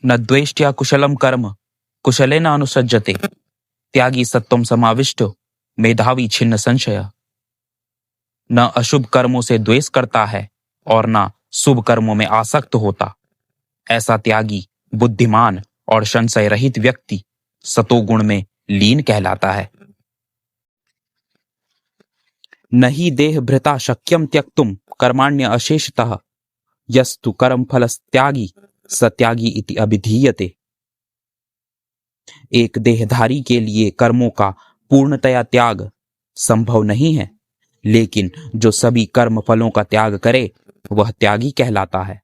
न द्वेष्ट्या कुशलम कर्म कुशलेन अनुसज्जते। त्यागी सत्वम समाविष्टो मेधावी छिन्न संशय। न अशुभ कर्मों से द्वेष करता है और न शुभ कर्मों में आसक्त होता। ऐसा त्यागी, बुद्धिमान और संशय रहित व्यक्ति सतोगुण में लीन कहलाता है। नहीं देह भृता शक्यम त्यक्तुम कर्माण्य अशेषतः यस्तु कर्म फलस्त्यागी सत्यागी इति अभिधीयते। एक देहधारी के लिए कर्मों का पूर्णतया त्याग संभव नहीं है, लेकिन जो सभी कर्म फलों का त्याग करे वह त्यागी कहलाता है।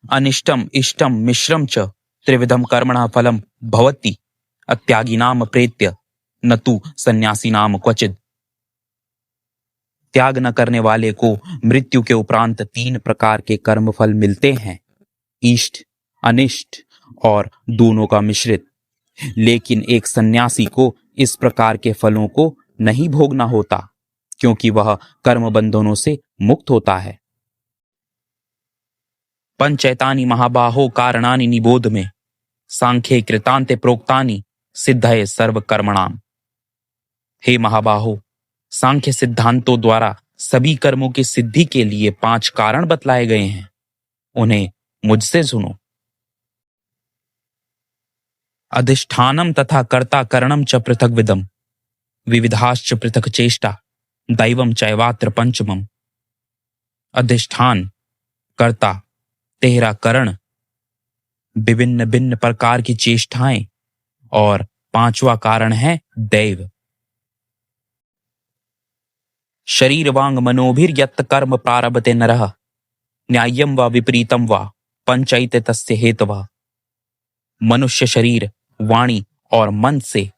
अनिष्टम इष्टम मिश्रम च त्रिविधम कर्मणः फलम भवति अत्यागिनाम प्रेत्य न तु सन्यासीनाम क्वचिद। त्याग न करने वाले को मृत्यु के उपरांत 3 प्रकार के कर्म फल मिलते हैं, इष्ट, अनिष्ट और दोनों का मिश्रित। लेकिन एक सन्यासी को इस प्रकार के फलों को नहीं भोगना होता, क्योंकि वह कर्म बंधनों से मुक्त होता है। पंचैतानि महाबाहो कारणानि निबोध में सांख्ये कृतांते प्रोक्तानि सिद्धये सर्व कर्मणाम। हे महाबाहो, सांख्य सिद्धांतों द्वारा सभी कर्मों की सिद्धि के लिए 5 कारण बतलाए गए हैं, उन्हें मुझसे सुनो। अधिष्ठानम तथा कर्ता करणम च पृथक विदम विविधाश्च पृथक चेष्टा दैवम चैवात्र पंचमम। अधिष्ठान, कर्ता, तेहरा करण, विभिन्न भिन्न प्रकार की चेष्टाएं और 5वां कारण है दैव। शरीर वांग मनोभिर्यत् कर्म प्रारभते नरः न्याय्यम व विपरीतम व पंचैते तस्य हेतवः। मनुष्य शरीर, वाणी और मन से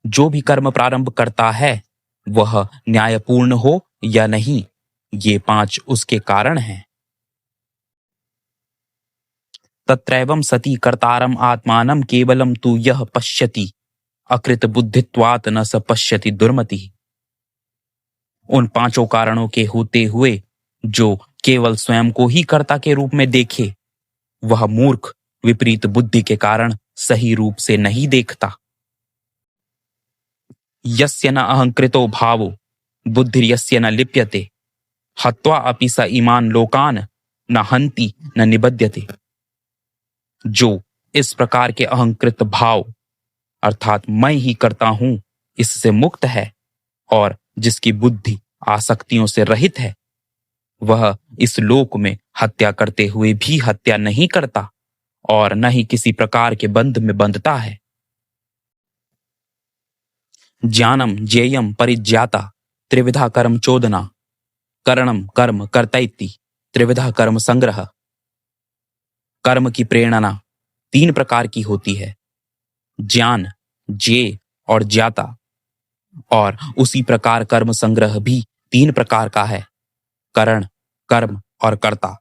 जो भी कर्म प्रारंभ करता है वह न्यायपूर्ण हो या नहीं, ये 5 उसके कारण हैं। तत्रैवं सति कर्तारम आत्मानं केवलम तु यह पश्यति अकृत बुद्धित्वात् न स पश्यति दुर्मति। उन 5 कारणों के होते हुए जो केवल स्वयं को ही कर्ता के रूप में देखे वह मूर्ख विपरीत बुद्धि के कारण सही रूप से नहीं देखता। यस्य न अहंकृतो भावो बुद्धिर्यस्य न लिप्यते हत्वा अपि स इमान लोकान न हंति न निबध्यते। जो इस प्रकार के अहंकृत भाव अर्थात मैं ही करता हूं इससे मुक्त है और जिसकी बुद्धि आसक्तियों से रहित है, वह इस लोक में हत्या करते हुए भी हत्या नहीं करता और न ही किसी प्रकार के बंध में बंधता है। ज्ञानम ज्ञेयम परिज्ञाता त्रिविधा कर्म चोदना करणम कर्म कर्तैति त्रिविधा कर्म संग्रह। कर्म की प्रेरणा 3 प्रकार की होती है, ज्ञान, ज्ञेय और ज्ञाता। और उसी प्रकार कर्म संग्रह भी 3 प्रकार का है, करण, कर्म और कर्ता।